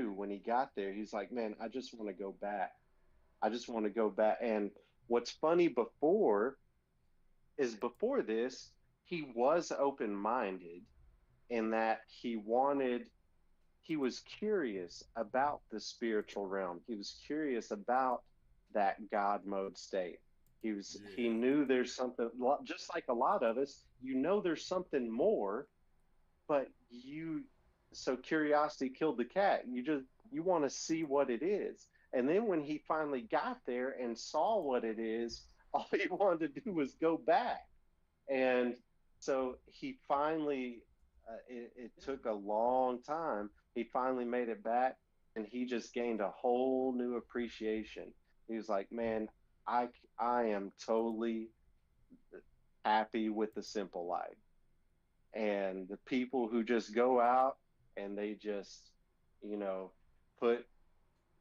when he got there. He's like, man, I just want to go back. I just want to go back. And what's funny before this, he was open-minded in that he was curious about the spiritual realm. He was curious about that God mode state. He Yeah. knew there's something, just like a lot of us, there's something more, but so curiosity killed the cat. You want to see what it is. And then when he finally got there and saw what it is, all he wanted to do was go back. And so he finally, it took a long time. He finally made it back, and he just gained a whole new appreciation. He was like, man, I am totally happy with the simple life. And the people who just go out and they just, you know, put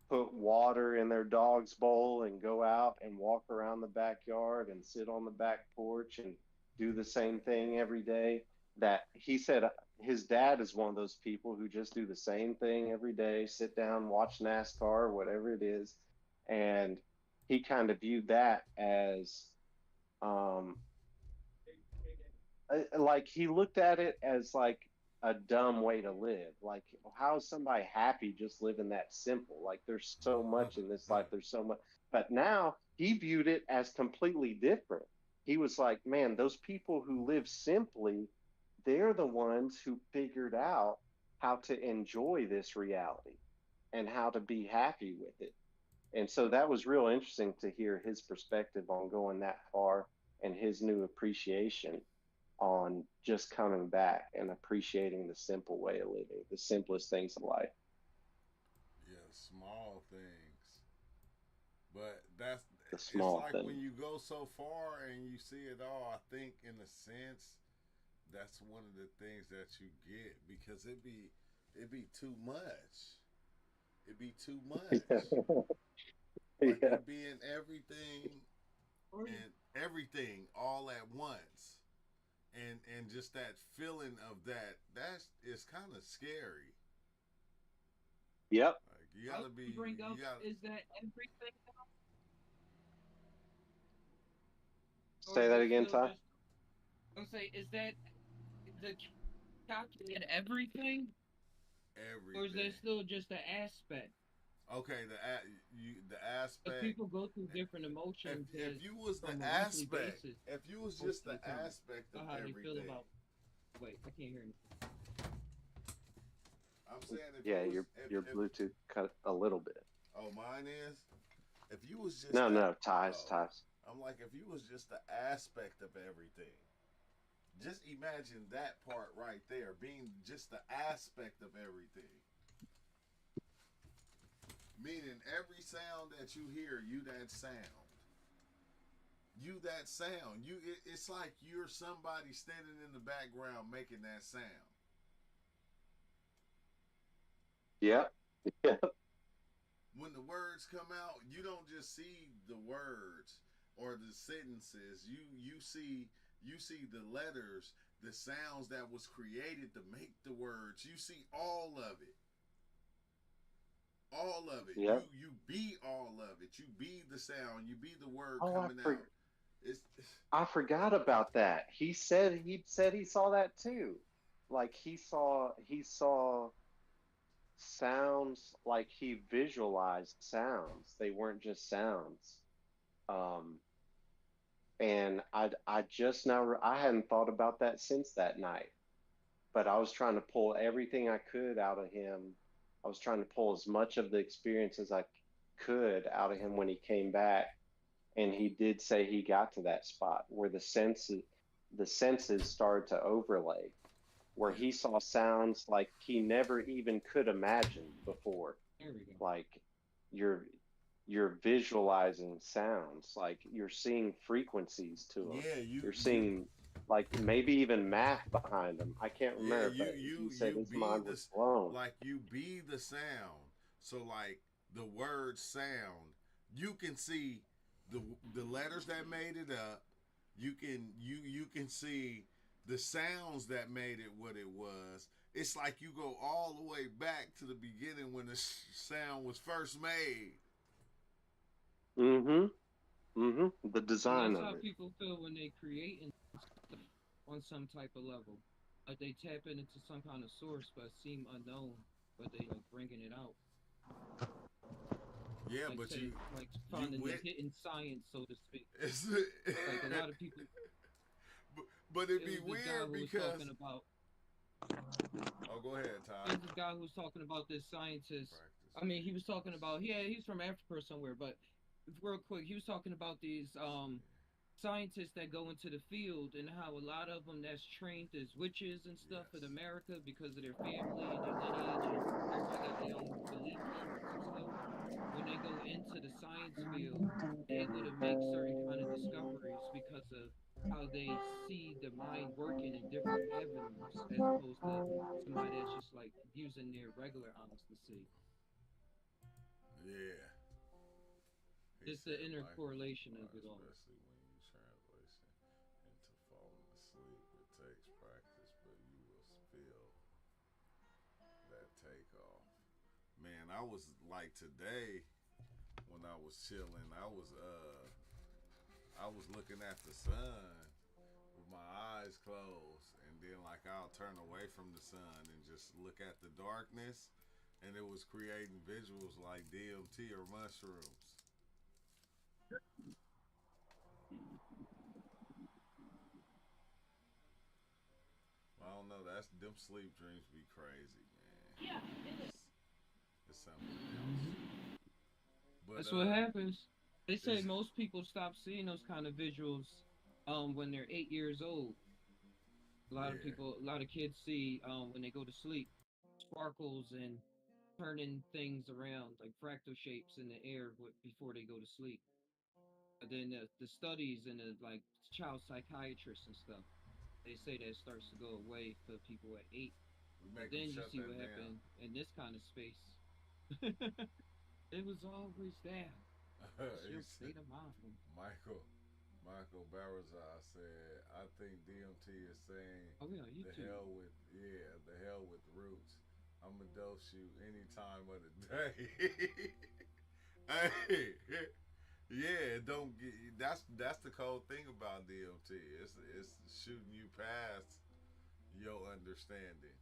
put water in their dog's bowl and go out and walk around the backyard and sit on the back porch and do the same thing every day. That he said his dad is one of those people who just do the same thing every day, sit down, watch NASCAR, whatever it is. And he kind of viewed that as um, like he looked at it as like a dumb way to live. Like, how is somebody happy just living that simple? Like, there's so much in this life. There's so much. But now he viewed it as completely different. He was like, man, those people who live simply, they're the ones who figured out how to enjoy this reality and how to be happy with it. And so that was real interesting to hear his perspective on going that far and his new appreciation on just coming back and appreciating the simple way of living, the simplest things in life. Yeah, small things. But that's The it's small like when things. you go so far and you see it all, I think in a sense that's one of the things that you get because it be too much. It be too much. Like Yeah. you be in everything all at once. And just that feeling of that is kind of scary. Yep. Like you gotta be you got Say that again, Ty. everything. Okay, the aspect. If you was the aspect, if you was just the aspect of everything, I'm saying if you Yeah, was your if Bluetooth cut a little bit. oh mine is if you was just No, the no, ties, oh ties. I'm like if you was just the aspect of everything. Just imagine that part right there being just the aspect of everything. Meaning every sound that you hear, you that sound. You that sound. It's like you're somebody standing in the background making that sound. Yep. Yeah. When the words come out, you don't just see the words or the sentences. You see the letters, the sounds that was created to make the words. You see all of it. All of it. Yep. You be all of it. You be the sound. You be the word Oh, coming out. It's I forgot about that. He said he saw that too. Like he saw sounds, like he visualized sounds. They weren't just sounds. Um, and I just now I hadn't thought about that since that night, but I was trying to pull everything I could out of him. I was trying to pull as much of the experience as I could out of him when he came back, and he did say he got to that spot where the senses started to overlay, where yeah. he saw sounds like he never even could imagine before. Like you're you're visualizing sounds, like you're seeing frequencies to them. Yeah, you You're you seeing like maybe even math behind them. I can't yeah, remember, you but you he said you his be mind was this blown. like you be the sound. So like the word sound, you can see the letters that made it up. You can see the sounds that made it what it was. it's like you go all the way back to the beginning when the sound was first made. Mm-hmm. Mm-hmm. The And design that's of how it. people feel when they create stuff on some type of level. Like they tap into some kind of source but seem unknown, but they like bringing it out. Yeah, Like but say like you finding the went. hidden science, so to speak. It's, Like a lot of people, but it'd it be was this guy weird who was because. talking about. Oh, go ahead, There Ty. was this guy who was talking about this scientist. Practice I mean, he was talking makes. about, yeah, he's from Africa or somewhere, but real quick, he was talking about these scientists that go into the field and how a lot of them that's trained as witches and stuff in Yes. America because of their family and their lineage and everybody got their own belief systems and stuff. When they go into the science field, they're able to make certain kind of discoveries because of how they see the mind working in different avenues as opposed to somebody that's just like using their regular eyes to see. Yeah. He Just the said Michael, intercorrelation of it all. especially when you translation into falling asleep, it takes practice, but you will feel that takeoff. Man, I was like today when I was chilling, I was looking at the sun with my eyes closed, and then like I'll turn away from the sun and just look at the darkness, and it was creating visuals like DMT or mushrooms. I don't know. That's them sleep dreams be crazy, man. It's something else. But That's what happens. They say most people stop seeing those kind of visuals when they're 8 years old. A lot of yeah, people, a lot of kids see when they go to sleep sparkles and turning things around like fractal shapes in the air before they go to sleep. But then the studies and the like child psychiatrists and stuff, they say that starts to go away for people at 8. we But make them then you shut see that what down. happened in this kind of space. It was always there. It's He your said, state of mind. Michael, Michael Barazal said, I think DMT is saying Oh yeah, the YouTube. hell with, yeah, the hell with roots. I'm a dose you any time of the day. Hey, yeah, don't get. That's the cold thing about DMT. It's shooting you past your understanding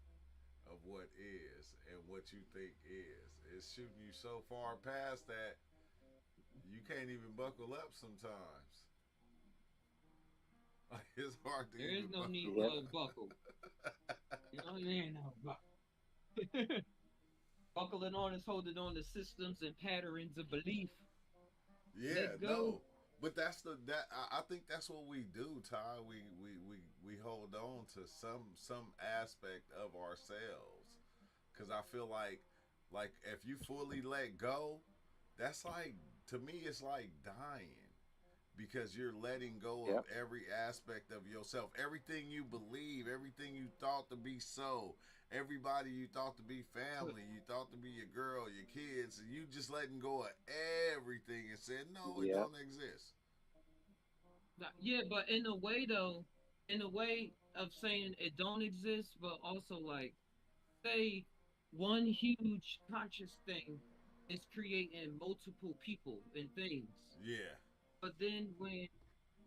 of what is and what you think is. It's shooting you so far past that you can't even buckle up sometimes. It's hard to There is even no need buckle Yep. for a up. buckle. You know what I mean? No buckle. Buckling on is holding on to systems and patterns of belief. Yeah, Let go. no. But that's the that I think that's what we do, Ty. We hold on to some aspect of ourselves. Cause I feel like if you fully let go, that's like to me it's like dying because you're letting go of Yep. every aspect of yourself. Everything you believe, everything you thought to be so, everybody you thought to be But family, you thought to be your girl, your kids, and you just letting go of everything and said, no, it Yep. don't exist. yeah, but in a way though, in a way of saying it don't exist, but also like say one huge conscious thing is creating multiple people and things. Yeah. But then when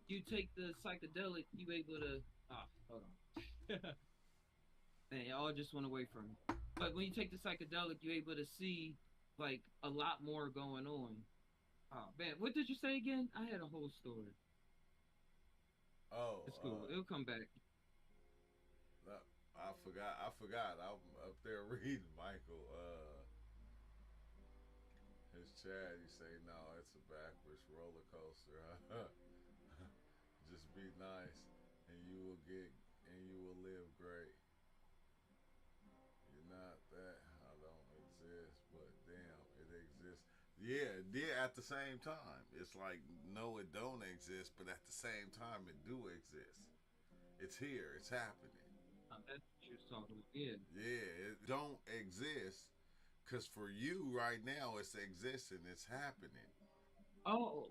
you take the psychedelic, you able to hold on. Man, y'all just went away from me. But when you take the psychedelic, you're able to see like a lot more going on. Oh man, what did you say again? I had a whole story. Oh, It's cool. It'll come back. I forgot. I forgot. I'm up there reading Michael. His chat. He say, no, it's a backwards roller coaster. Just be nice, and you will get, and you will live great. You're not that. I don't exist, but damn, it exists. Yeah, yeah. At the same time, it's like no, it don't exist, but at the same time, it do exist. It's here. It's happening. That's what you're talking about. Yeah. Yeah, it don't exist because for you right now, it's existing. It's happening. Oh,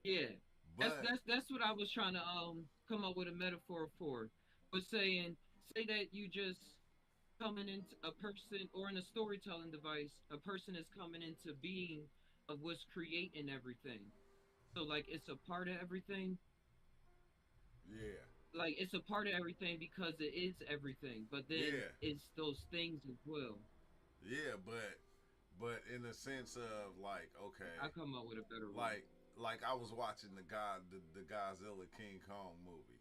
yeah. That's But that's that's what I was trying to come up with a metaphor for. But saying say that you just coming into a person, or in a storytelling device, a person is coming into being of what's creating everything. So like it's a part of everything. Yeah, Like it's a part of everything because it is everything, but then yeah, it's those things as well. yeah. But in the sense of like, okay, I come up with a better way. like I was watching the Godzilla King Kong movie,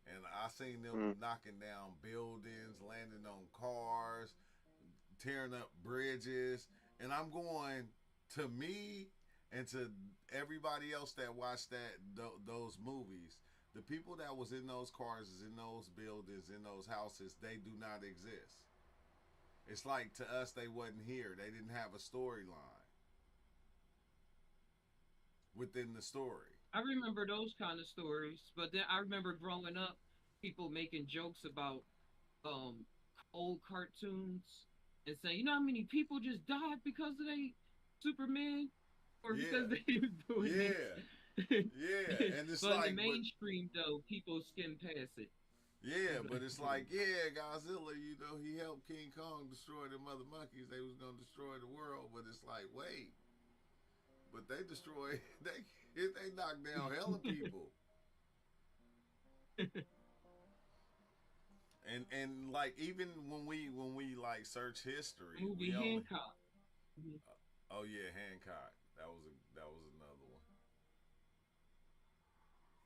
and I seen them Mm. knocking down buildings, landing on cars, tearing up bridges, and I'm going, to me and to everybody else that watched those movies. The people that was in those cars, in those buildings, in those houses, they do not exist. It's like to us they wasn't here. They didn't have a storyline within the story. I remember those kind of stories, but then I remember growing up, people making jokes about um old cartoons and saying, you know how many people just died because of they Superman or because Yeah, they was doing yeah, this. yeah. And it's But in the like, but mainstream though, people skim past it. yeah, It's but like, it's like, yeah, Godzilla, he helped King Kong destroy them other monkeys. They was gonna destroy the world, but it's like, wait, but they destroy they knocked down hella people. And like, even when we like search history, movie we only, Hancock. Mhm. oh yeah, Hancock. That was another one.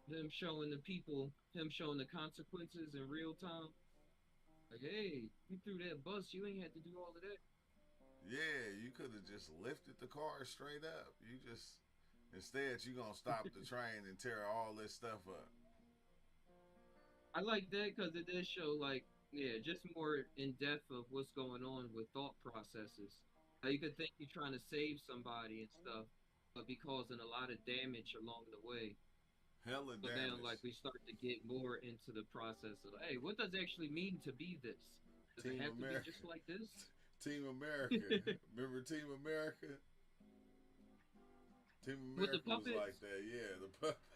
Them showing the people, him showing the consequences in real time. Like, hey, you threw that bus, you ain't had to do all of that. Yeah, you could have just lifted the car straight up. You just, instead you gonna stop the train and tear all this stuff up. I like that because it does show, like, yeah, just more in depth of what's going on with thought processes. How you could think you're trying to save somebody and stuff, but be causing a lot of damage along the way. Hella So then, damage. like, we start to get more into the process of, hey, what does it actually mean to be this? Does it Team have to be America. just like this? Team America. Remember Team America? Team With the America was like puppets? that. Yeah, the puppets.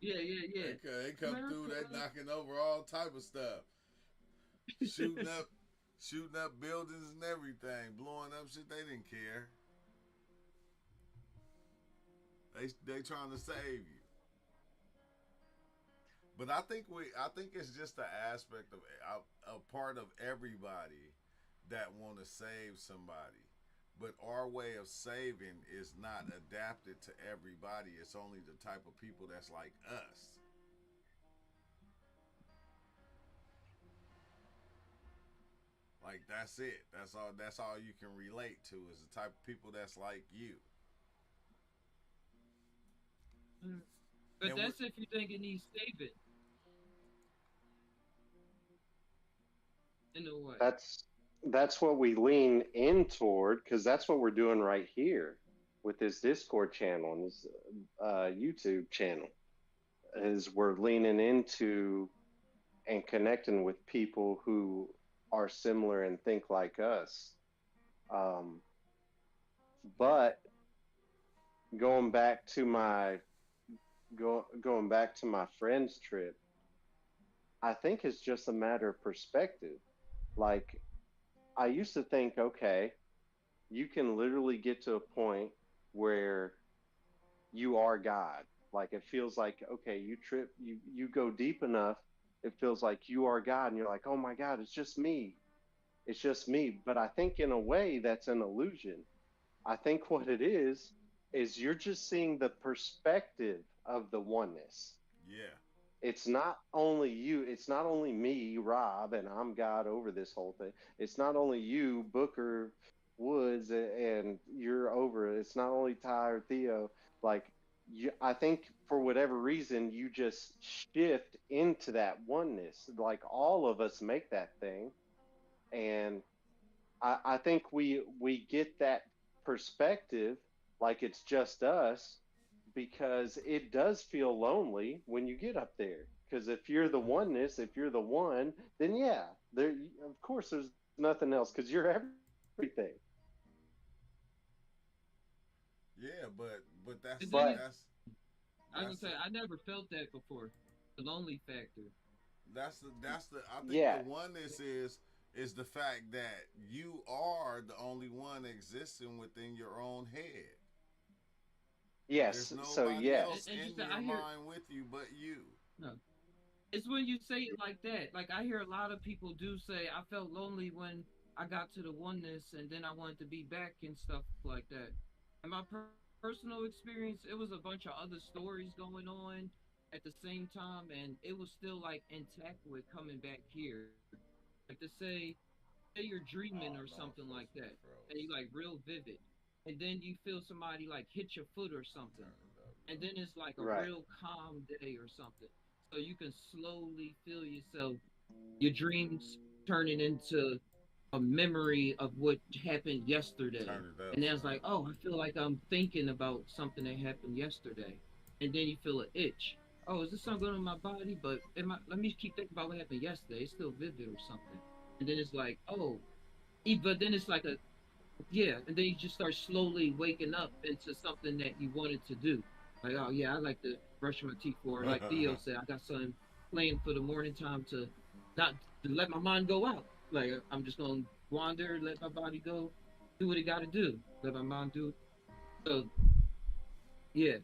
Yeah, yeah, yeah. They come through. America. They knocking over all type of stuff, shooting up, shooting up buildings and everything, blowing up shit. They didn't care. They trying to save you. But I think it's just an aspect of a part of everybody that want to save somebody. But our way of saving is not adapted to everybody. It's only the type of people that's like us. Like, that's it. That's all you can relate to, is the type of people that's like you. Mm. But And we, that's if you think it needs saving in a way. That's that's what we lean in toward because that's what we're doing right here with this Discord channel and this YouTube channel is we're leaning into and connecting with people who are similar and think like us. Um, but going back to my going back to my friend's trip, I think it's just a matter of perspective. Like I used to think, okay, you can literally get to a point where you are God. Like it feels like, okay, you go deep enough, it feels like you are God, and you're like, oh my God, it's just me. It's just me. But I think in a way that's an illusion. I think what it is you're just seeing the perspective of the oneness. yeah, It's not only you, it's not only me, Rob, and I'm God over this whole thing. It's not only you, Booker Woods, and you're over it. It's not only Ty or Theo. Like, I think for whatever reason, you just shift into that oneness. Like, all of us make that thing. And I think we get that perspective like it's just us because it does feel lonely when you get up there. Because if you're the oneness, if you're the one, then yeah, there of course there's nothing else because you're everything. yeah. But The that's thing But is, that's I was that's gonna say I never felt that before. The lonely factor. that's the I think the yeah, oneness is is the fact that you are the only one existing within your own head. There's Yes. So nobody else yes. And in just your I hear mind with you but you. no. It's when you say it like that. Like I hear a lot of people do say, I felt lonely when I got to the oneness, and then I wanted to be back and stuff like that. In my personal experience, it was a bunch of other stories going on at the same time, and it was still like intact with coming back here. Like to say you're dreaming or Oh something no, it's like supposed to that, be and you froze. like real vivid, and then you feel somebody like hit your foot or something, Turn it up, and bro. then it's like a Right. real calm day or something. So you can slowly feel yourself, your dreams turning into a memory of what happened yesterday. Turn it up, And then it's son. like, oh, I feel like I'm thinking about something that happened yesterday. And then you feel an itch. Oh, is this something going on in my body? But let me keep thinking about what happened yesterday. It's still vivid or something. And then it's like, oh, but then it's like a, yeah. And then you just start slowly waking up into something that you wanted to do. Like, oh, yeah, I like to brush my teeth, or like Theo said, I got something planned for the morning time to not to let my mind go out. Like, I'm just going to wander, let my body go, do what it got to do, let my mind do it. So, yeah,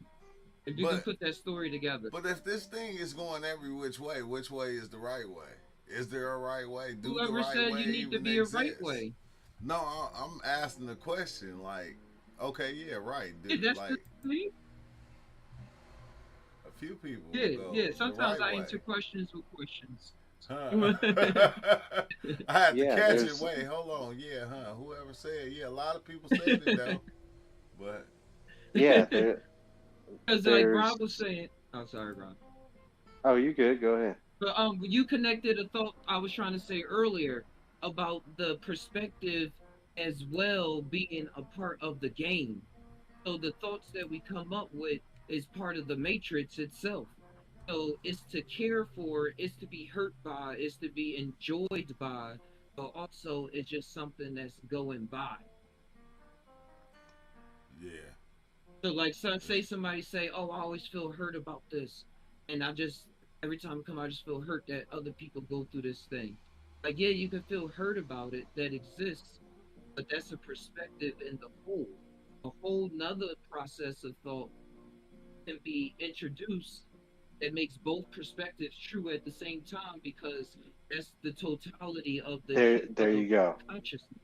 if you can but put that story together, but if this thing is going every which way is the right way? Is there a right way? Do the whoever right said you way need to even be a right exist? way, No, I'm asking the question. Like, okay, yeah, right. yeah, that's the Like thing. a few people will Yeah, go yeah. the Sometimes right I way. answer questions with questions. Huh? I had to Yeah. catch it. There's Wait, hold on. Yeah, huh? Whoever said, yeah, a lot of people said it though. But yeah. Because like There's. Rob was saying, oh sorry, Rob. Oh, you good? Go ahead. But you connected a thought I was trying to say earlier about the perspective as well being a part of the game. So the thoughts that we come up with is part of the matrix itself. So it's to care for, it's to be hurt by, it's to be enjoyed by, but also it's just something that's going by. yeah, So like say it's, somebody say, "Oh, I always feel hurt about this," and I just every time I come, I just feel hurt that other people go through this thing. Like yeah, you can feel hurt about it that exists, but that's a perspective in the whole. A whole nother process of thought can be introduced that makes both perspectives true at the same time because that's the totality of There of you go. consciousness.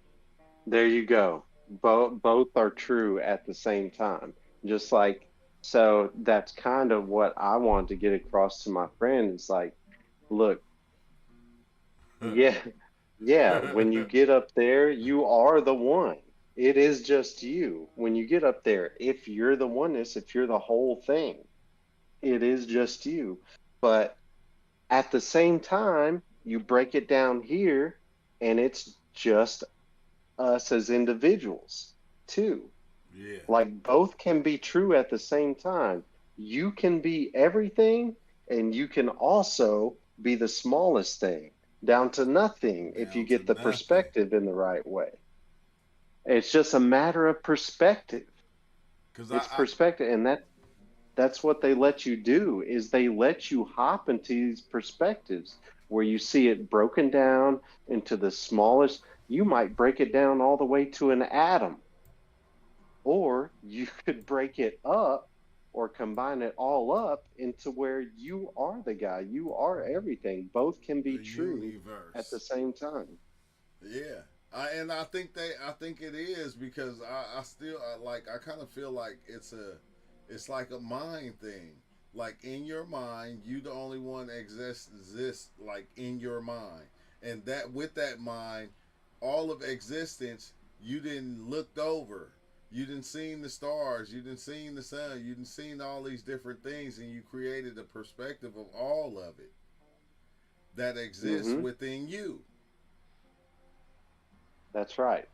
There you go. Both are true at the same time. Just like, so that's kind of what I want to get across to my friend. It's like, look, yeah, yeah, when you get up there, you are the one. It is just you. When you get up there, if you're the oneness, if you're the whole thing, it is just you. But at the same time, you break it down here, and it's just us as individuals too. yeah, Like both can be true at the same time. You can be everything, and you can also be the smallest thing, down to nothing, if you down to get the nothing. perspective in the right way. It's just a matter of perspective. Cause It's perspective, and that's what they let you do is they let you hop into these perspectives where you see it broken down into the smallest. You might break it down all the way to an atom, or you could break it up or combine it all up into where you are the guy, you are everything. Both can be the true at the universe. same time. Yeah, and I think it is because I still like I kind of feel like it's like a mind thing. Like in your mind, you the only one that exists like in your mind, and that with that mind, all of existence you didn't looked over. You didn't seen the stars, you didn't seen the sun, you didn't seen all these different things, and you created a perspective of all of it that exists Hmm. within you. That's right.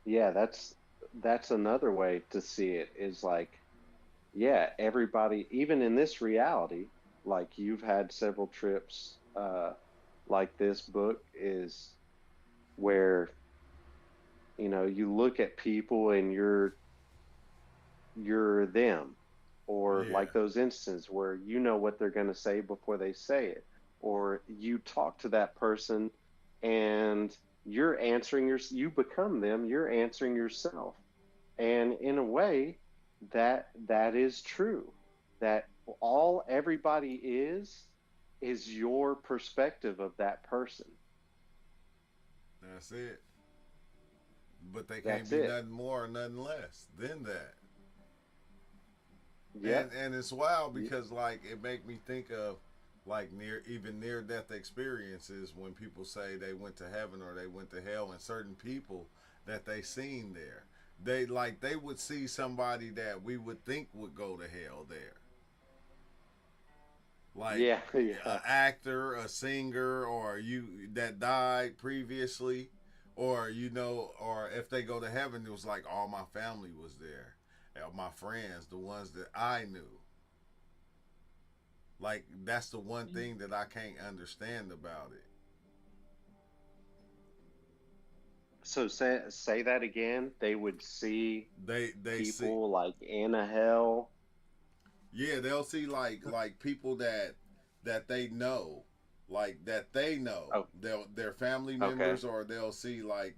Yeah, that's another way to see it is like, yeah, everybody, even in this reality, like you've had several trips, like this book is where, you look at people and you're them, or Yeah. like those instances where you know what they're going to say before they say it, or you talk to that person and you become them, you're answering yourself. And in a way, that is true. That all everybody is your perspective of that person. That's it. But they can't That's be it. nothing more or nothing less than that. Yep. And it's wild Y- because like it make me think of like near death experiences when people say they went to heaven or they went to hell, and certain people that they seen there, they would see somebody that we would think would go to hell there, like Yeah, an yeah. actor, a singer, or you that died previously, or or if they go to heaven, it was like all my family was there, my friends, the ones that I knew. Like that's the one thing that I can't understand about it. So say that again. They would see They see, people like in a hell. yeah, they'll see like people that they know, like that they know, Oh, their family okay. members, or they'll see like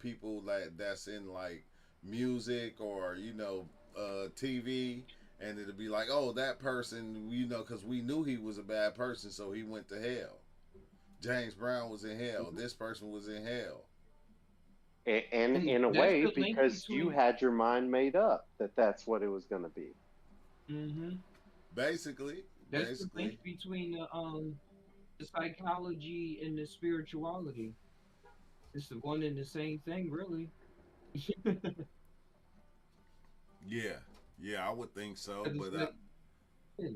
people that's in like music or TV, and it'll be like, oh, that person, because we knew he was a bad person, so he went to hell. James Brown was in hell. Mhm. This person was in hell. And And in a that's way, the link because you between. had your mind made up that that's what it was going to be. Hmm. Basically, That's the link basically, between the psychology and the spirituality. It's the one and the same thing, really. yeah, yeah, I would think so, 'Cause it's but like, yeah,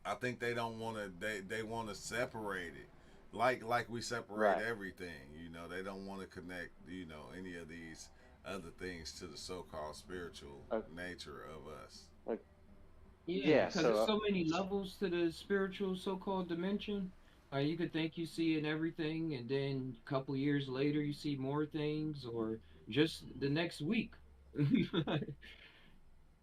I think they don't want to. They want to separate it, like we separate Right. everything. They don't want to connect. Any of these other things to the so-called spiritual Uh, nature of us. uh, yeah, yeah. because there's So so many levels to the spiritual so-called dimension. You could think you see in everything, and then a couple years later, you see more things, or just the next week.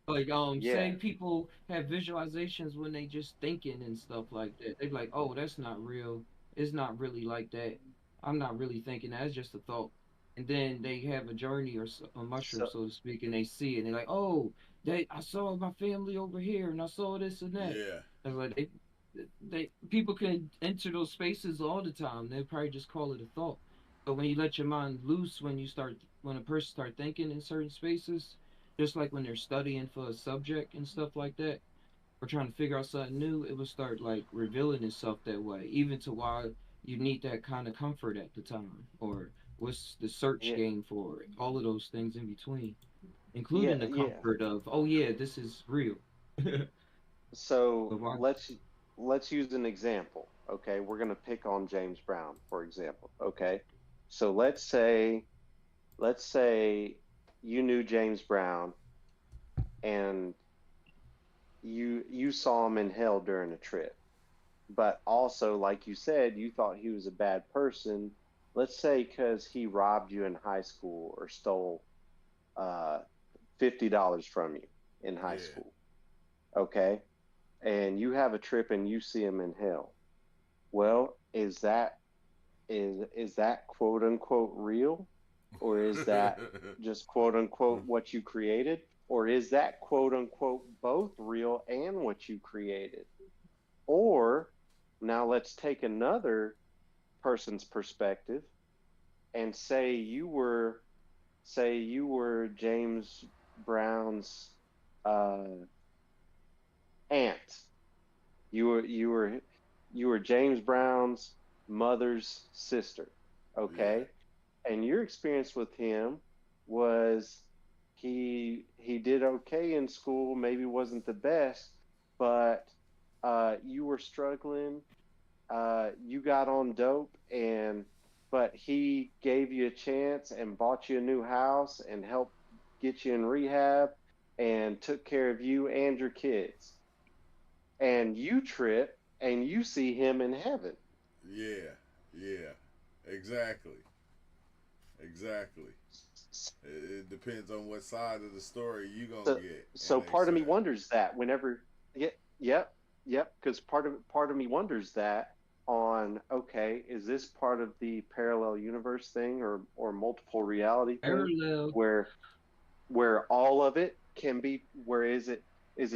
Like yeah. say people have visualizations when they just thinking and stuff like that. They be like, oh, that's not real. It's not really like that. I'm not really thinking that. It's just a thought. And then they have a journey or a mushroom, So so to speak, and they see it. And they're like, oh, I saw my family over here, and I saw this and that. Yeah, And like they people can enter those spaces all the time. They probably just call it a thought. But when you let your mind loose, when a person start thinking in certain spaces, just like when they're studying for a subject and stuff like that, or trying to figure out something new, it will start like revealing itself that way, even to why you need that kind of comfort at the time, or what's the search yeah, game for it, all of those things in between, yeah, including the yeah. comfort of, oh yeah, this is real. But So why? let's use an example. Okay, we're going to pick on James Brown, for example. Okay, so let's say you knew James Brown and you saw him in hell during a trip, but also, like you said, you thought he was a bad person. Let's say because he robbed you in high school or stole uh, $50 from you in high yeah. school. Okay, and you have a trip and you see him in hell. Well, is that quote unquote real? Or is that just quote unquote what you created? Or is that quote unquote both real and what you created? Or now let's take another person's perspective and say you were James Brown's uh, aunt. You were James Brown's mother's sister. Yeah, Okay, and your experience with him was he did okay in school, maybe wasn't the best, but you were struggling. You got on dope, and but he gave you a chance and bought you a new house and helped get you in rehab and took care of you and your kids. And you trip and you see him in heaven. yeah, yeah. Exactly, exactly. It depends on what side of the story you gonna So get so and part of me accept. wonders that whenever, yeah, yep, yep, because part of me wonders that on, okay, is this part of the parallel universe thing or multiple reality thing Parallel. where all of it can be, where is it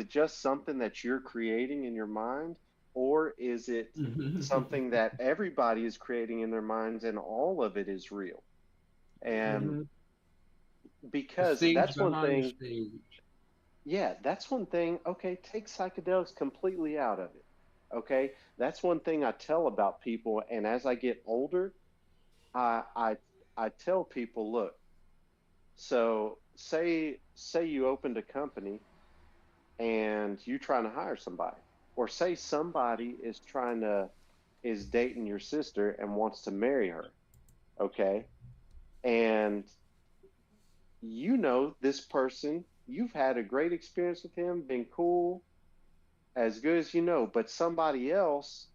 just something that you're creating in your mind, or is it Hmm. something that everybody is creating in their minds and all of it is real? And The because stage that's one behind the thing, stage. yeah, that's one thing. Okay, take psychedelics completely out of it. Okay, that's one thing I tell about people. And as I get older, I I I tell people, look, so say you opened a company and you trying to hire somebody, or say somebody is dating your sister and wants to marry her. Okay, and you know this person, you've had a great experience with him, been cool, as good as you know, but somebody else,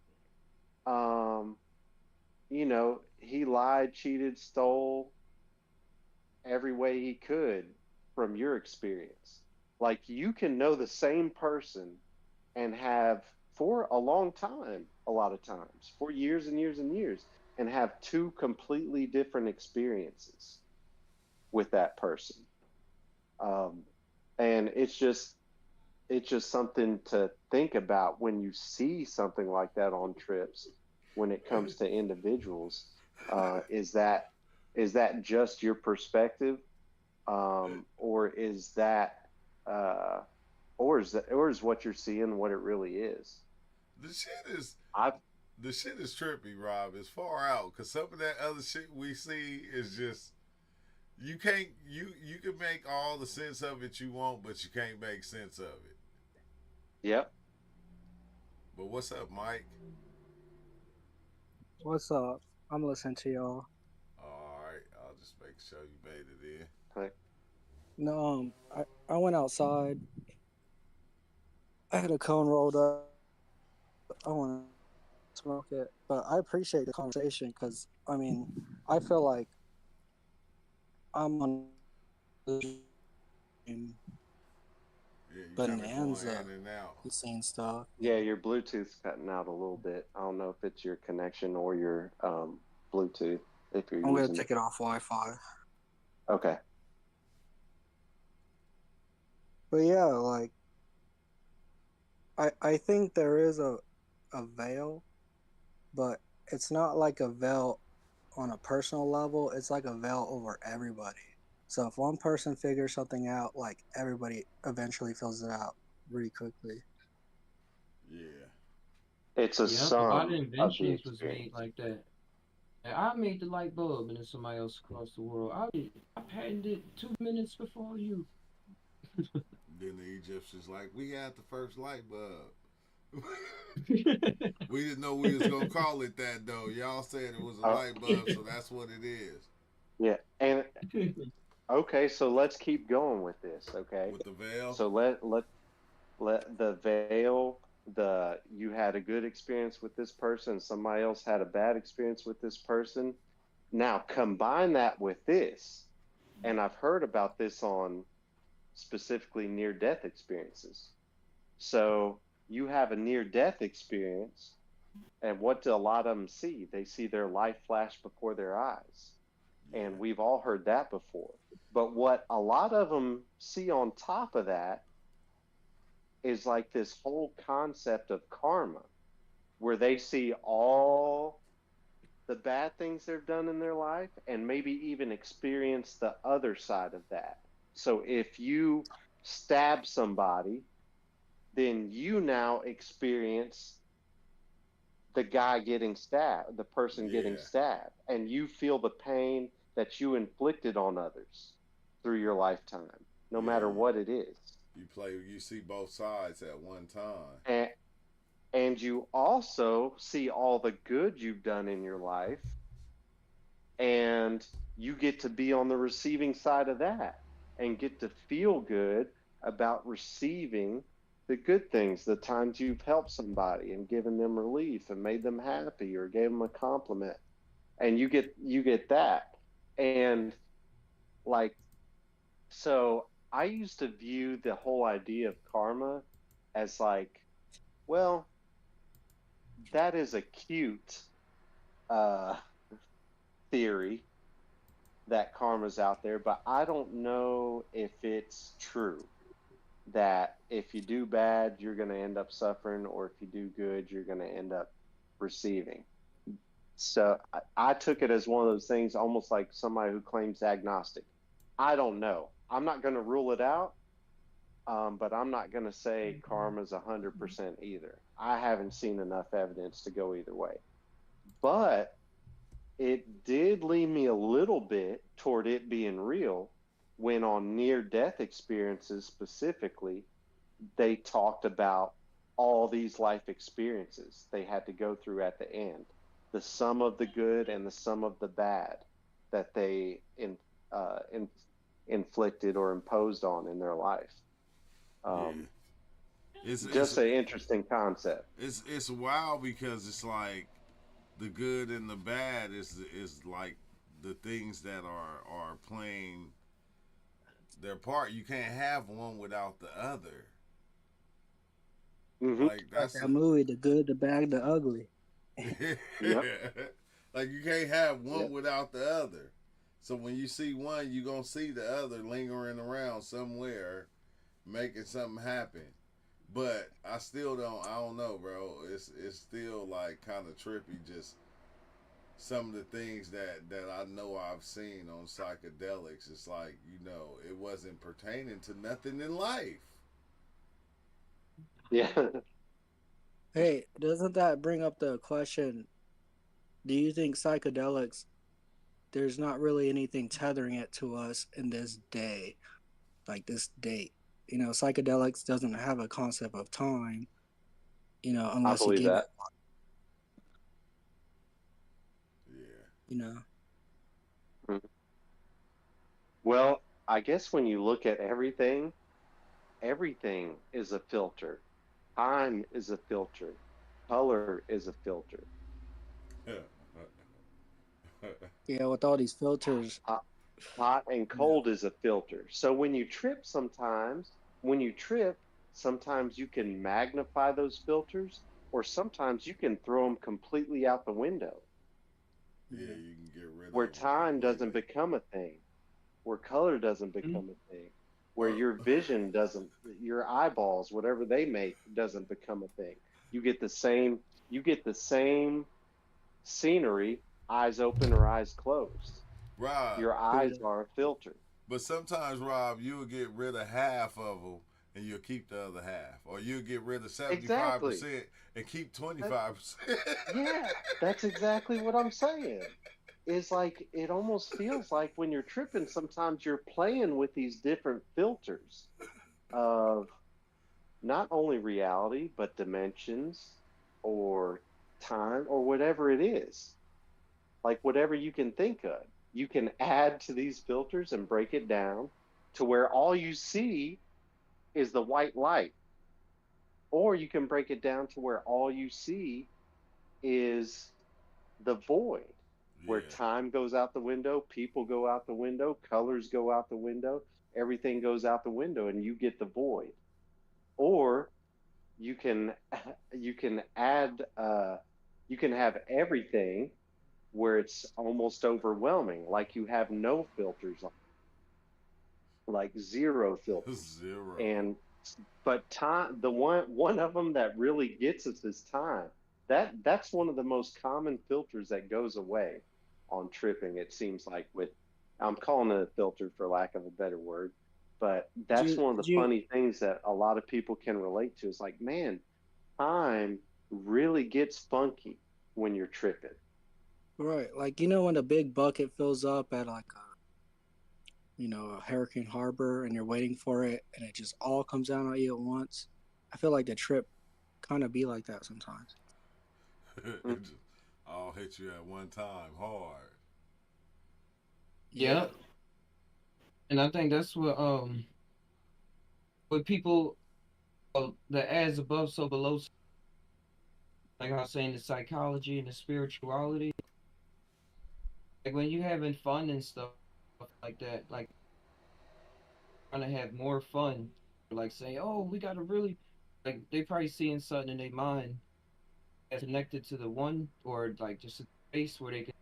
um, he lied, cheated, stole every way he could from your experience. Like you can know the same person and have, for a long time, a lot of times, for years and years and years, and have two completely different experiences with that person. Um, and it's just something to think about when you see something like that on trips. When it comes to individuals, is that just your perspective, or is that uh, or is what you're seeing what it really is? The shit is I've the shit is trippy, Rob. It's far out because some of that other shit we see is just you can't you can make all the sense of it you want, but you can't make sense of it. Yep. But what's up, Mike? What's up? I'm listening to y'all. All right, I'll just make sure you made it in. Like, No, I went outside. I had a cone rolled up. I want to smoke it, but I appreciate the conversation because I mean, I feel like I'm on a Yeah, you kind of going bonanza in and out. and seeing stuff. yeah, your Bluetooth's cutting out a little bit. I don't know if it's your connection or your Bluetooth if you're I'm gonna using it. take it off Wi-Fi. Okay. But yeah, like I think there is a veil, but it's not like a veil on a personal level. It's like a veil over everybody. So if one person figures something out, like everybody eventually fills it out really quickly. Yeah, It's a Yep, a lot of sum of the inventions was made experience. like that. And I made the light bulb, and then somebody else across the world. I patented 2 minutes before you. then the Egyptians like we had the first light bulb. We didn't know we was gonna call it that though. Y'all said it was a Oh, light bulb, so that's what it is. yeah. And okay, so let's keep going with this. Okay. With the veil. So let the veil, the you had a good experience with this person, somebody else had a bad experience with this person. Now combine that with this, and I've heard about this on specifically near death experiences. So you have a near death experience, and what do a lot of them see? They see their life flash before their eyes. Yeah, And we've all heard that before. But what a lot of them see on top of that is like this whole concept of karma, where they see all the bad things they've done in their life and maybe even experience the other side of that. So if you stab somebody, then you now experience the guy getting stabbed, the person getting yeah, stabbed, and you feel the pain that you inflicted on others through your lifetime, no yeah. matter what it is. You play. You see both sides at one time. And, and you also see all the good you've done in your life, and you get to be on the receiving side of that and get to feel good about receiving the good things, the times you've helped somebody and given them relief and made them happy or gave them a compliment, and you get that. And like, so I used to view the whole idea of karma as like, well, that is a cute uh, theory that karma's out there, but I don't know if it's true that if you do bad, you're going to end up suffering, or if you do good, you're going to end up receiving. So I took it as one of those things, almost like somebody who claims agnostic. I don't know. I'm not going to rule it out, but I'm not going to say karma's 100% either. I haven't seen enough evidence to go either way. But it did lean me a little bit toward it being real when on near death experiences specifically, they talked about all these life experiences they had to go through at the end, the sum of the good and the sum of the bad that they inflicted or imposed on in their life. Yeah. Um, It's just an interesting concept. it's wild because it's like the good and the bad is like the things that are playing their part. You can't have one without the other. Hmm. Like Like that's that movie, The Good, the Bad, the Ugly. Yep. like you can't have one Yep. without the other. So when you see one, you gonna see the other lingering around somewhere, making something happen. But I still don't. I don't know, bro. It's still like kind of trippy. Just some of the things that I know I've seen on psychedelics. It's like it wasn't pertaining to nothing in life. Yeah. Hey, doesn't that bring up the question? Do you think psychedelics, there's not really anything tethering it to us in this day, like this date? Psychedelics doesn't have a concept of time, I unless you believe give it, that. Yeah. you know. Mhm. Well, I guess when you look at everything, everything is a filter. Time is a filter. Color is a filter. Yeah, with all these filters. Hot, hot and You know. cold is a filter. So when you trip, sometimes you can magnify those filters, or sometimes you can throw them completely out the window, Yeah, Yeah. you can get rid of where them time doesn't completely. become a thing, where color doesn't Mhm. become a thing, where Or your vision doesn't, your eyeballs, whatever they make, doesn't become a thing. You get the same, you get the same scenery, eyes open or eyes closed. Rob, Your eyes Yeah. are a filter. but sometimes Rob, you'll get rid of half of them and you'll keep the other half, or you'll get rid of seventy five Exactly. percent and keep twenty That, five percent. yeah, that's exactly what I'm saying. Is like it almost feels like when you're tripping, sometimes you're playing with these different filters of not only reality, but dimensions or time or whatever it is. Like whatever you can think of, you can add to these filters and break it down to where all you see is the white light, or you can break it down to where all you see is the void, where Yeah, time goes out the window, people go out the window, colors go out the window, everything goes out the window, and you get the void. Or you can you can add you can have everything where it's almost overwhelming, like you have no filters, like zero filters. zero. And but time, the one of them that really gets us is time. That's one of the most common filters that goes away on tripping, it seems like. With, I'm calling it a filter for lack of a better word, but Did that's you? one of Did the you? funny things that a lot of people can relate to. Is like, man, time really gets funky when you're tripping. Right, like when a big bucket fills up at like a Hurricane Harbor, and you're waiting for it, and it just all comes down on you at once. I feel like the trip kind of be like that sometimes. Mm. It just all hit you at one time hard. Yeah. Yeah, and I think that's what people the as above so below, like I was saying, the psychology and the spirituality. Like when you having fun and stuff like that, like trying to have more fun, like say, oh, we gotta really, like they probably seeing something in their mind connected to the one, or like just a space where they can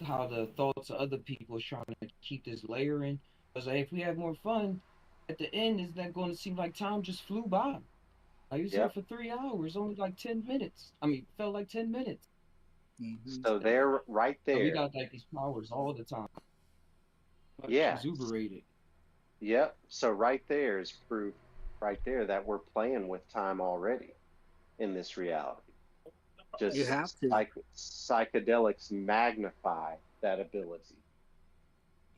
how the thoughts of other people is trying to keep this layering. Because like, if we have more fun, at the end, is that going to seem like time just flew by? I was here Yep. for 3 hours, only like 10 minutes. I mean, felt like 10 minutes. So they're right So we there. got like these powers all the time, much Yeah. exuberated. Yep. So right there is proof right there that we're playing with time already in this reality. You Just have to. psychedelics magnify that ability.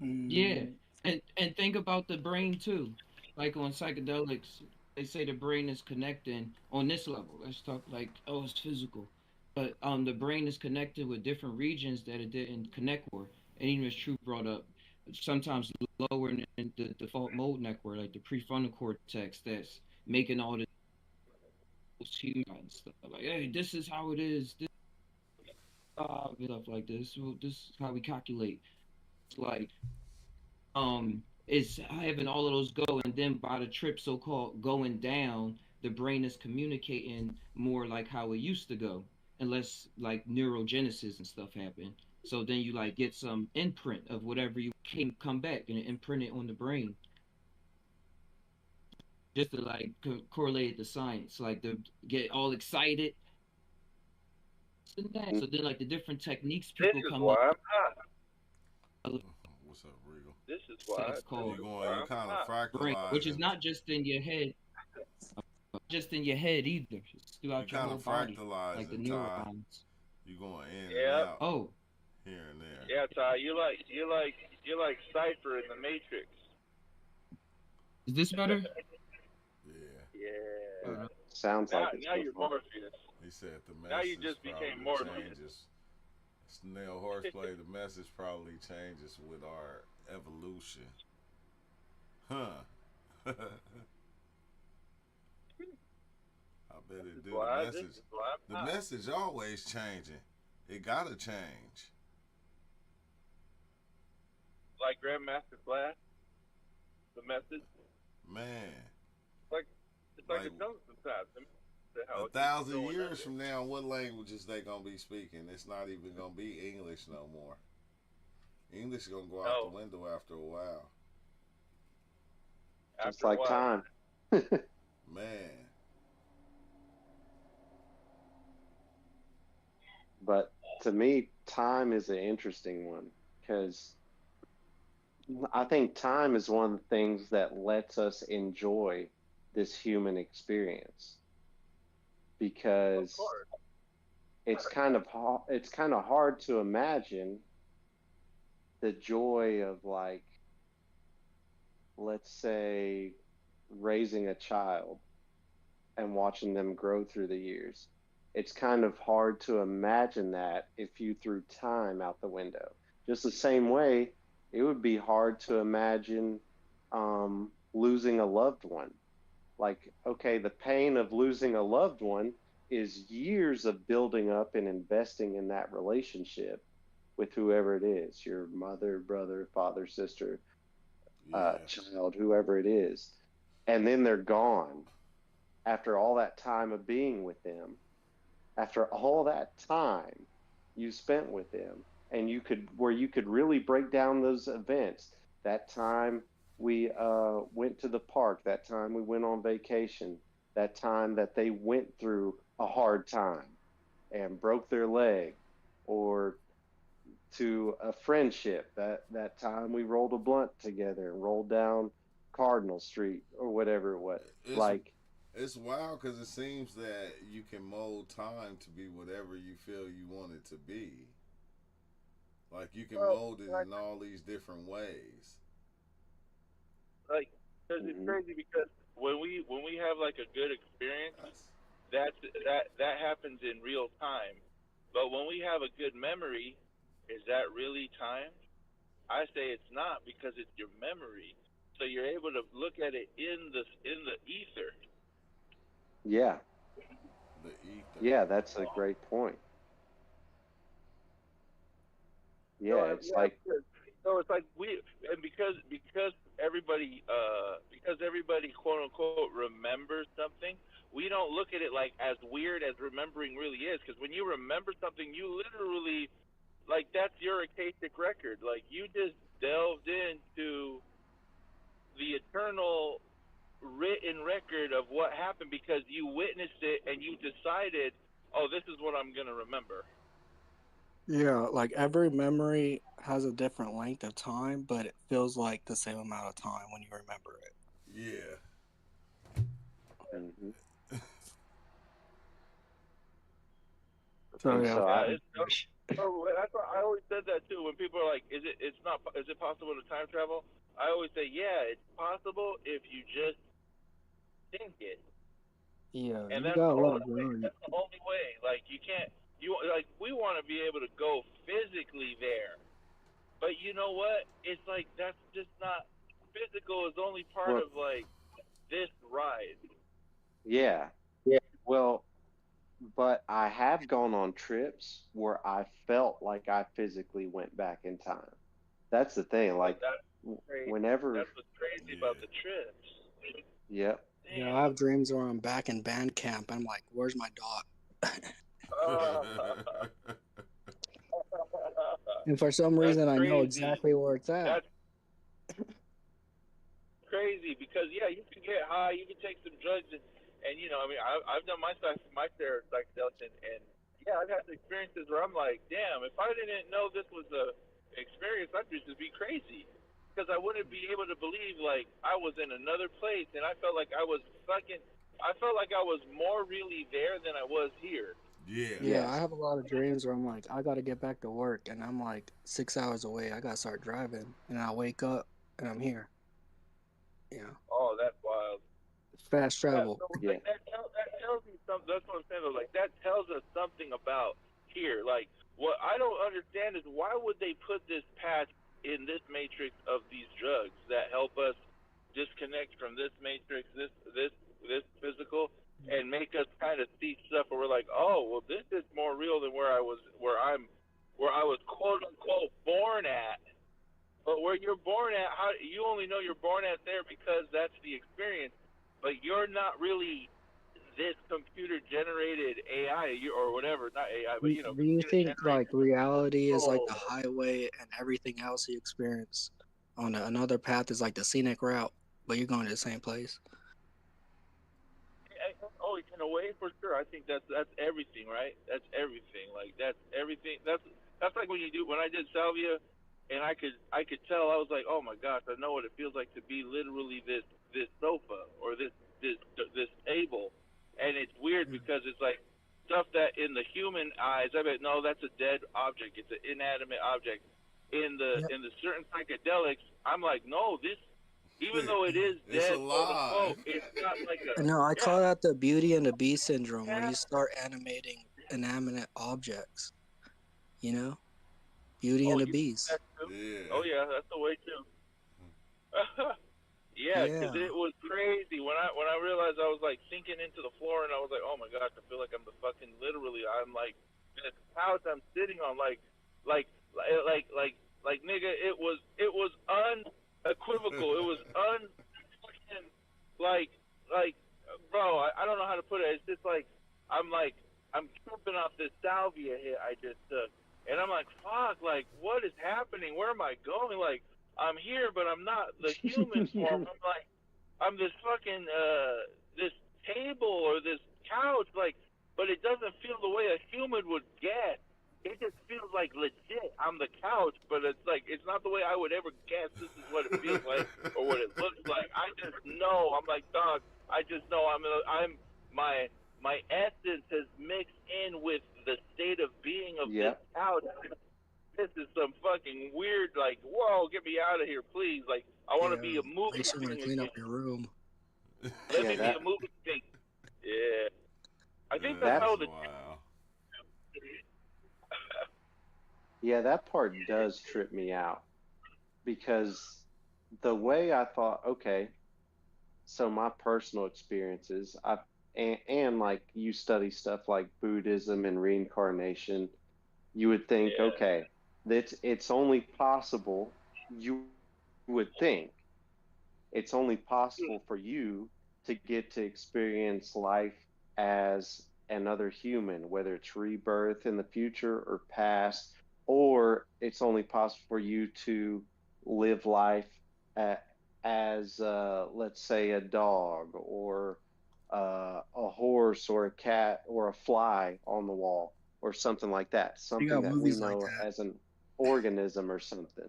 Yeah, Mm, and think about the brain too. Like on psychedelics, they say the brain is connecting on this level. Let's talk like, oh, it's physical, but the brain is connected with different regions that it didn't connect with. And even as True brought up, sometimes lower in the default mode network, like the prefrontal cortex, that's making all this human and stuff. Like, hey, this is how it is. This stuff like this. Well, this is how we calculate. It's like it's having all of those go, and then by the trip so-called going down, the brain is communicating more like how it used to go, unless like neurogenesis and stuff happen. So then you like get some imprint of whatever you came come back and imprint it on the brain, just to like correlate the science, like to get all excited and that. So then like the different techniques This people is come up why I'm hot. with, What's up, Regal? This is sex why. This You called is going? why You I'm kind of hot. brain, which is fractalizing. not just in your head, just in your head either. It's You throughout your kind whole of body, like the fractalizing, Ty. neurons. You going in and Yeah, out Oh, here and there. yeah, Ty. You like Cipher in the Matrix. is this better? Yeah. Yeah. Uh, Sounds Now, like it's now going you're on. Morpheus. He said the Now you message just became probably Morpheus. changes. Snail Horseplay, the message probably changes with our evolution. Huh. I bet This it is do. The why. This message is why I'm the hot. message always changing. It gotta change. Like Grandmaster Flash, the message. Man. Like it's like Like it comes sometimes. How a it keeps thousand going years under. from now, what languages they gonna be speaking? It's not even gonna be English no more. English is gonna go out the No, window after a while. Just after a like while. time. Man. But to me, time is an interesting one because I think time is one of the things that lets us enjoy this human experience Of because course. it's kind of hard to imagine the joy of, like, let's say, raising a child and watching them grow through the years. It's kind of hard to imagine that if you threw time out the window. Just the same way, it would be hard to imagine losing a loved one. Like, okay, the pain of losing a loved one is years of building up and investing in that relationship with whoever it is, your mother, brother, father, sister, Yeah. child, whoever it is. And then they're gone after all that time of being with them, after all that time you spent with them, and you could really break down those events. That time we went to the park, that time we went on vacation, that time that they went through a hard time and broke their leg, or to a friendship, that time we rolled a blunt together and rolled down Cardinal Street or whatever it was. It's Like, it's wild because it seems that you can mold time to be whatever you feel you want it to be. Like you can Well, mold it like in all these different ways. like because it's mhm. crazy because when we have like a good experience, That's that happens in real time. But when we have a good memory, is that really time? I say it's not because it's your memory. So you're able to look at it in the ether. the Yeah, ether. yeah, that's a great point. Yeah, So it's yeah, like, so it's like we and because because everybody quote unquote remembers something, we don't look at it like as weird as remembering really is. Because when you remember something, you literally like that's your archaic record. Like you just delved into the eternal written record of what happened because you witnessed it and you decided, oh, this is what I'm gonna remember. Yeah, like every memory has a different length of time, but it feels like the same amount of time when you remember it. Yeah. Hmm. So And yeah, so I, Yeah, it's oh, that's why I always said that too. When people are like, "Is it? It's not. Is it possible to time travel?" I always say, "Yeah, it's possible if you just think it." yeah, And you that's gotta the let only it way. grow. That's the only way. Like you can't. You like we want to be able to go physically there, but you know what? It's like that's just not physical. Is only part well, of like this ride. yeah, Yeah. well, but I have gone on trips where I felt like I physically went back in time. That's the thing. But Like, that's crazy. whenever, That's what's crazy about Yeah. the trips. yep, Yeah, I Damn. have dreams where I'm back in band camp. I'm like, where's my dog? And for some That's reason, I know crazy. exactly where it's at. That's crazy because yeah, you can get high, you can take some drugs, and you know, I mean, I've done my share of psychedelics, and yeah, I've had experiences where I'm like, damn, if I didn't know this was a experience, I'd just be crazy because I wouldn't be able to believe like I was in another place, and I felt like I felt like I was more really there than I was here. Yeah. Yeah, I yes, have a lot of dreams where I'm like, I gotta get back to work, and I'm like 6 hours away. I gotta start driving, and I wake up and I'm here. Yeah, Oh, that's wild. fast Yeah, travel. so yeah, like that tells me something. That's what I'm saying. Though. Like that tells us something about here. Like what I don't understand is why would they put this patch in this matrix of these drugs that help us disconnect from this matrix, this physical, and make us kind of see stuff where we're like, oh, well, this is more real than where I was quote unquote born at. But where you're born at, how you only know you're born at there because that's the experience. But you're not really this computer generated AI or whatever, not AI, but Do you computer think like generated. reality is like Oh, the highway and everything else you experience on another path is like the scenic route, but you're going to the same place? oh, in a way, for sure. I think that's everything, right? That's everything. Like that's everything. That's like when I did salvia, and I could tell I was like, oh my gosh, I know what it feels like to be literally this sofa or this table, and it's weird Yeah. because it's like stuff that in the human eyes, I bet no, that's a dead object. It's an inanimate object. Yep. In the certain psychedelics, I'm like, no, this even though it is It's dead, quote alive. unquote, it's not like a No, I yeah, call that the Beauty and the Beast syndrome, where yeah. you start animating inanimate objects. You know, Beauty Oh, and the you think Beast. that too? Yeah. Oh yeah, that's the way too. Yeah, because Yeah. it was crazy when I realized I was like sinking into the floor, and I was like, oh my gosh, I feel like I'm the fucking literally I'm like this couch I'm sitting on, like like nigga, it was unequivocal. It was fucking like like bro, I don't know how to put it. It's just I'm like I'm tripping off this salvia hit I just took, and I'm like fuck, like what is happening? Where am I going? Like I'm here, but I'm not the human form. I'm like I'm this fucking this table or this couch, like, but it doesn't feel the way a human would get. It just feels like legit. I'm the couch, but it's like it's not the way I would ever guess. This is what it feels like or what it looks like. I just know. I'm like dog. I just know. I'm my my essence has mixed in with the state of being of this yep, couch. This is some fucking weird. Like, whoa, get me out of here, please. Like, I want to Yeah. be a moving Makes you want to thing clean up again. your room. Let yeah. me be a moving thing. Yeah, I think that's That how That's the wow. yeah, that part does trip me out because the way I thought, okay, so my personal experiences, and like you study stuff like Buddhism and reincarnation, you would think, yeah, okay, it's only possible you would think it's only possible for you to get to experience life as another human, whether it's rebirth in the future or past, or it's only possible for you to live life a- as, let's say, a dog or a horse or a cat or a fly on the wall or something like that, You something got that we movies like know that. as an organism or something.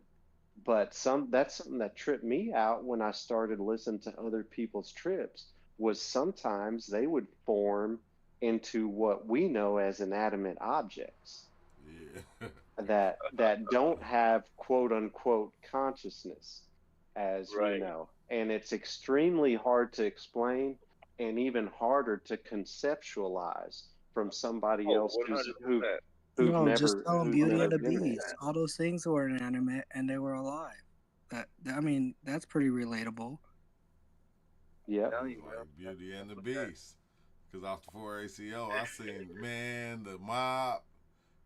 But that's something that tripped me out when I started listening to other people's trips was sometimes they would form into what we know as inanimate objects Yeah. that don't have quote unquote consciousness as we Right. know. And it's extremely hard to explain and even harder to conceptualize from somebody Oh, else 100%. who've No, just never tell them who's Beauty never and the 100%. been there. Beast. All those things were inanimate and they were alive. I mean, that's pretty relatable. Yep. Tell It's you, bro. like That's, Beauty and that's the what that. Beast. Because off the 4 ACO, I seen, man, the mob,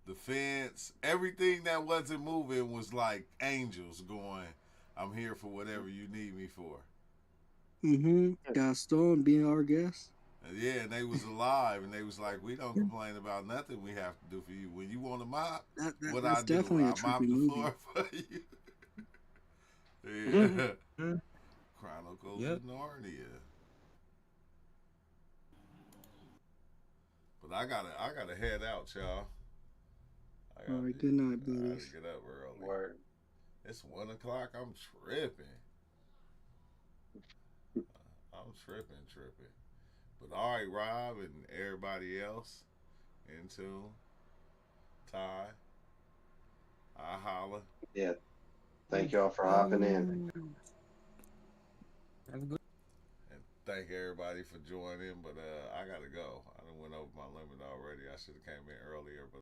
the fence, everything that wasn't moving was like angels going, I'm here for whatever you need me for. Mm-hmm. Gaston being our guest. And yeah, and they was alive, and they was like, we don't complain about nothing we have to do for you. When you want to mop, what I That's do, definitely a I trippy mop the movie. floor for you. Mhm. Yeah. Mhm. Chronicles Yep. of Narnia. But I gotta head out, y'all. All right, good night, I gotta buddies. get up early. Word. It's 1 o'clock. I'm tripping. I'm tripping. But all right, Rob and everybody else in tune. Ty, I holla. Yeah. Thank Peace. you all for hopping in. Peace. Have a good And thank everybody for joining. But I gotta go. I done went over my limit already. I should have came in earlier, but